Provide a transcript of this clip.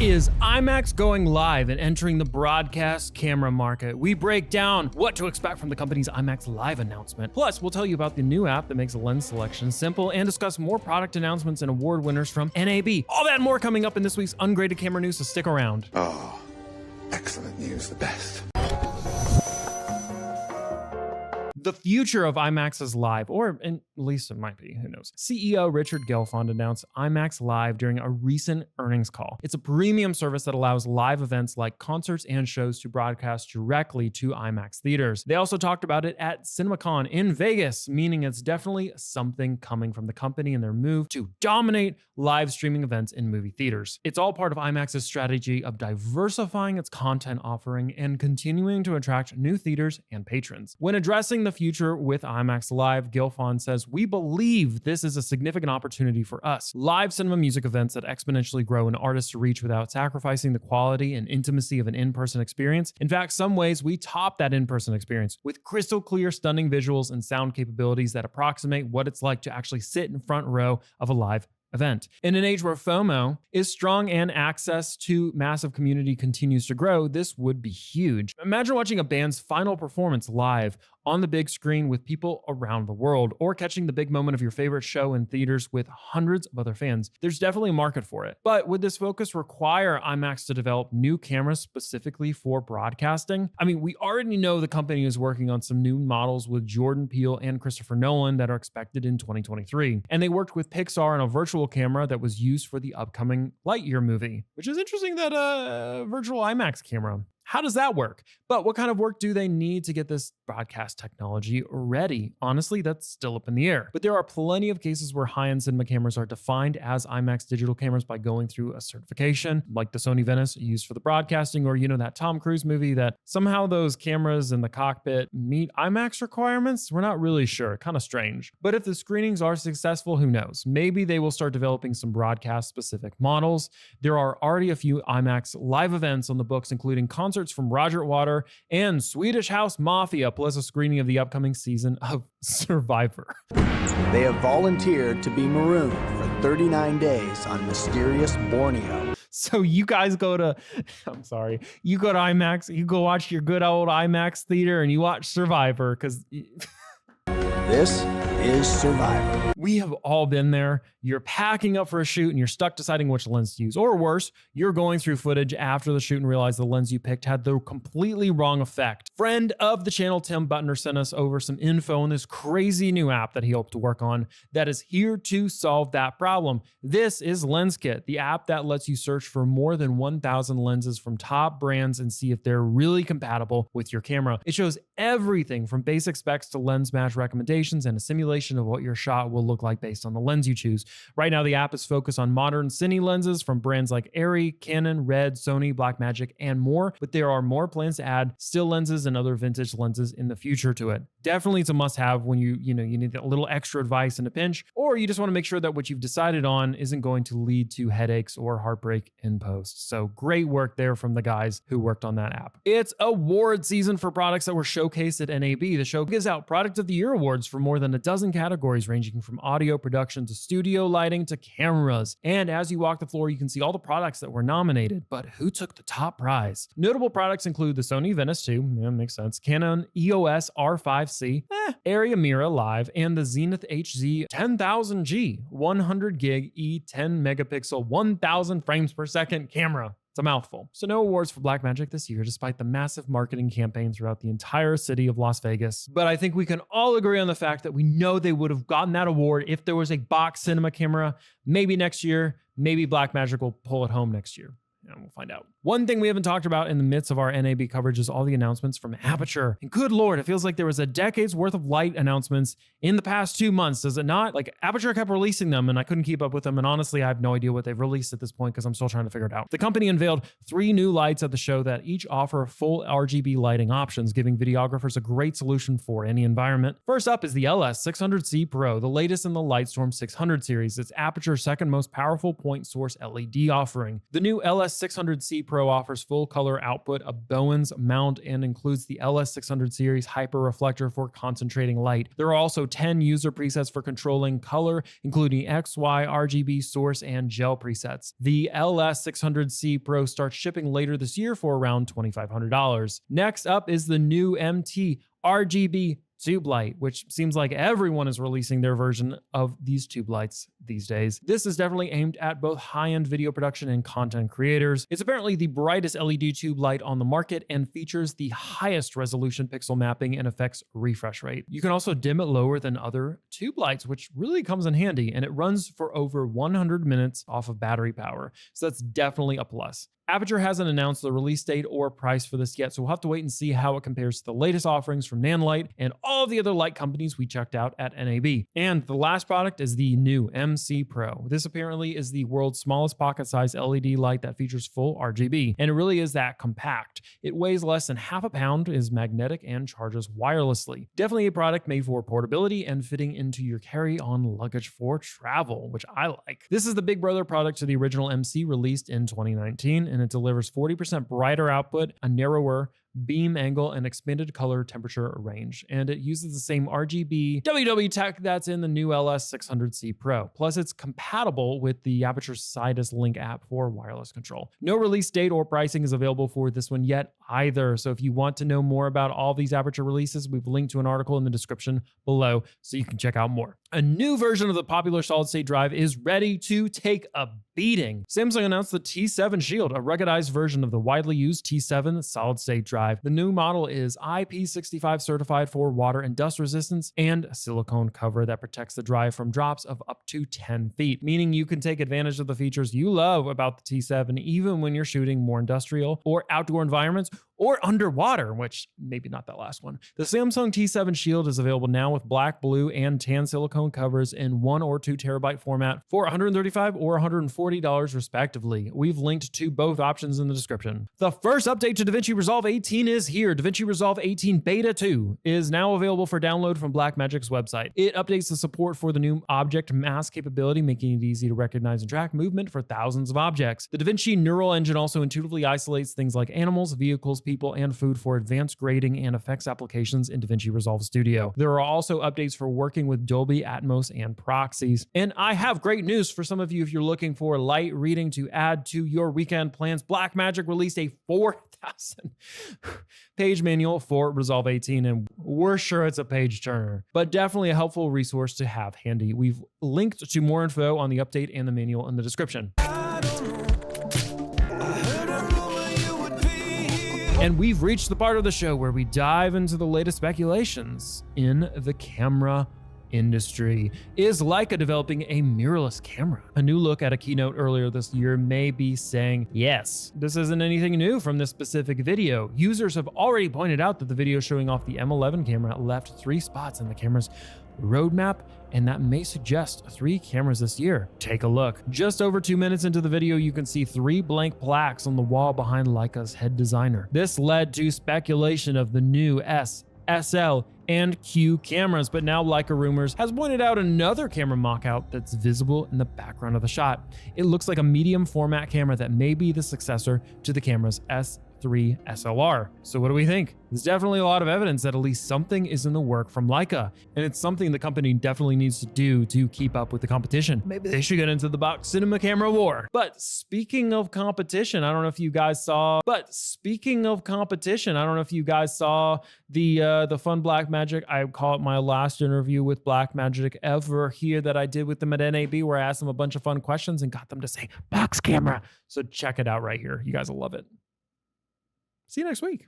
Is Imax going live and entering the broadcast camera market? We break down what to expect from the company's Imax Live announcement. Plus, we'll tell you about the new app that makes lens selection simple and discuss more product announcements and award winners from NAB. All that and more coming up in this week's Ungraded Camera News, so stick around. Oh, excellent news, the best. The future of Imax is live, or at least it might be, who knows. CEO Richard Gelfond announced Imax Live during a recent earnings call. It's a premium service that allows live events like concerts and shows to broadcast directly to Imax theaters. They also talked about it at CinemaCon in Vegas, meaning it's definitely something coming from the company in their move to dominate live streaming events in movie theaters. It's all part of Imax's strategy of diversifying its content offering and continuing to attract new theaters and patrons. When addressing the future with Imax Live, Gelfond says, "We believe this is a significant opportunity for us. Live cinema music events that exponentially grow an artist's reach without sacrificing the quality and intimacy of an in-person experience. In fact, some ways we top that in-person experience with crystal clear, stunning visuals and sound capabilities that approximate what it's like to actually sit in front row of a live event." In an age where FOMO is strong and access to massive community continues to grow, this would be huge. Imagine watching a band's final performance live on the big screen with people around the world, or catching the big moment of your favorite show in theaters with hundreds of other fans. There's definitely a market for it. But would this focus require Imax to develop new cameras specifically for broadcasting? I mean, we already know the company is working on some new models with Jordan Peele and Christopher Nolan that are expected in 2023. And they worked with Pixar on a virtual camera that was used for the upcoming Lightyear movie, which is interesting, that virtual IMAX camera. How does that work? But what kind of work do they need to get this broadcast technology ready? Honestly, that's still up in the air. But there are plenty of cases where high-end cinema cameras are defined as IMAX digital cameras by going through a certification, like the Sony Venice used for the broadcasting, or that Tom Cruise movie that somehow those cameras in the cockpit meet IMAX requirements. We're not really sure. Kind of strange. But if the screenings are successful, who knows? Maybe they will start developing some broadcast-specific models. There are already a few IMAX live events on the books, including concerts from Roger Water and Swedish House Mafia, plus a screening of the upcoming season of Survivor. They have volunteered to be marooned for 39 days on mysterious Borneo. So you guys go to IMAX, you go watch your good old IMAX theater and you watch Survivor, because This is Survivor. we have all been there. You're packing up for a shoot and you're stuck deciding which lens to use. Or worse, you're going through footage after the shoot and realize the lens you picked had the completely wrong effect. Friend of the channel, Tim Butner, sent us over some info on this crazy new app that he hoped to work on that is here to solve that problem. This is LensKit, the app that lets you search for more than 1,000 lenses from top brands and see if they're really compatible with your camera. It shows everything from basic specs to lens match recommendations and a simulation of what your shot will look like based on the lens you choose. Right now, the app is focused on modern cine lenses from brands like Arri, Canon, Red, Sony, Blackmagic, and more, but there are more plans to add still lenses and other vintage lenses in the future to it. Definitely it's a must-have when you need a little extra advice in a pinch, or you just want to make sure that what you've decided on isn't going to lead to headaches or heartbreak in post. So great work there from the guys who worked on that app. It's award season for products that were showcased at NAB. The show gives out Product of the Year awards for more than a dozen categories, ranging from audio production to studio lighting to cameras. And as you walk the floor, you can see all the products that were nominated, but who took the top prize? Notable products include the Sony Venice 2, yeah, makes sense, Canon EOS R5C, Arri Mira Live, and the Zenith HZ 10000G 100 gig E10 megapixel 1000 frames per second camera. It's a mouthful. So no awards for Blackmagic this year, despite the massive marketing campaign throughout the entire city of Las Vegas. But I think we can all agree on the fact that we know they would have gotten that award if there was a box cinema camera. Maybe next year, maybe Blackmagic will pull it home next year. And we'll find out. One thing we haven't talked about in the midst of our NAB coverage is all the announcements from Aputure. And good Lord, it feels like there was a decade's worth of light announcements in the past 2 months, does it not? Like, Aputure kept releasing them and I couldn't keep up with them. And honestly, I have no idea what they've released at this point because I'm still trying to figure it out. The company unveiled 3 new lights at the show that each offer full RGB lighting options, giving videographers a great solution for any environment. First up is the LS600C Pro, the latest in the Lightstorm 600 series. It's Aputure's second most powerful point source LED offering. The new LS600 LS600C Pro offers full color output, a Bowens mount, and includes the LS600 series hyper reflector for concentrating light. There are also 10 user presets for controlling color, including X, Y, RGB, source, and gel presets. The LS600C Pro starts shipping later this year for around $2,500. Next up is the new MT RGB tube light, which seems like everyone is releasing their version of these tube lights these days. This is definitely aimed at both high-end video production and content creators. It's apparently the brightest LED tube light on the market and features the highest resolution pixel mapping and affects refresh rate. You can also dim it lower than other tube lights, which really comes in handy, and it runs for over 100 minutes off of battery power. So that's definitely a plus. Aputure hasn't announced the release date or price for this yet, so we'll have to wait and see how it compares to the latest offerings from Nanlite and all of the other light companies we checked out at NAB. And the last product is the new MC Pro. This apparently is the world's smallest pocket-sized LED light that features full RGB, and it really is that compact. It weighs less than half a pound, is magnetic, and charges wirelessly. Definitely a product made for portability and fitting into your carry-on luggage for travel, which I like. This is the big brother product to the original MC released in 2019, and it delivers 40% brighter output, a narrower beam angle, and expanded color temperature range. And it uses the same RGB WW tech that's in the new LS600C Pro. Plus, it's compatible with the Aputure Sidus Link app for wireless control. No release date or pricing is available for this one yet either. So if you want to know more about all these Aputure releases, we've linked to an article in the description below so you can check out more. A new version of the popular solid-state drive is ready to take a beating. Samsung announced the T7 Shield, a ruggedized version of the widely used T7 solid-state drive. The new model is IP65 certified for water and dust resistance and a silicone cover that protects the drive from drops of up to 10 feet, meaning you can take advantage of the features you love about the T7 even when you're shooting more industrial or outdoor environments or underwater, which maybe not that last one. The Samsung T7 Shield is available now with black, blue, and tan silicone covers in 1 or 2 terabyte format for $135 or $140 respectively. We've linked to both options in the description. The first update to Davinci Resolve 18 is here. Davinci Resolve 18 Beta 2 is now available for download from Blackmagic's website. It updates the support for the new object mask capability, making it easy to recognize and track movement for thousands of objects. The Davinci neural engine also intuitively isolates things like animals, vehicles, people, and food for advanced grading and effects applications in Davinci Resolve Studio. There are also updates for working with Dolby Atmos and proxies. And I have great news for some of you if you're looking for light reading to add to your weekend plans. Blackmagic released a 4,000 page manual for Resolve 18, and we're sure it's a page turner, but definitely a helpful resource to have handy. We've linked to more info on the update and the manual in the description. And we've reached the part of the show where we dive into the latest speculations in the camera industry. Is Leica developing a mirrorless camera? A new look at a keynote earlier this year may be saying yes. This isn't anything new from this specific video. Users have already pointed out that the video showing off the M11 camera left 3 spots in the camera's roadmap, and that may suggest 3 cameras this year. Take a look. Just over 2 minutes into the video, you can see 3 blank plaques on the wall behind Leica's head designer. This led to speculation of the new S, SL, and Q cameras, but now Leica Rumors has pointed out another camera mock-out that's visible in the background of the shot. It looks like a medium format camera that may be the successor to the camera's S3 SLR. So what do we think? There's definitely a lot of evidence that at least something is in the work from Leica, and it's something the company definitely needs to do to keep up with the competition. Maybe they should get into the box cinema camera war. But speaking of competition, I don't know if you guys saw the fun Blackmagic, I call it my last interview with Blackmagic ever here that I did with them at NAB, where I asked them a bunch of fun questions and got them to say box camera. So check it out right here. You guys will love it. See you next week.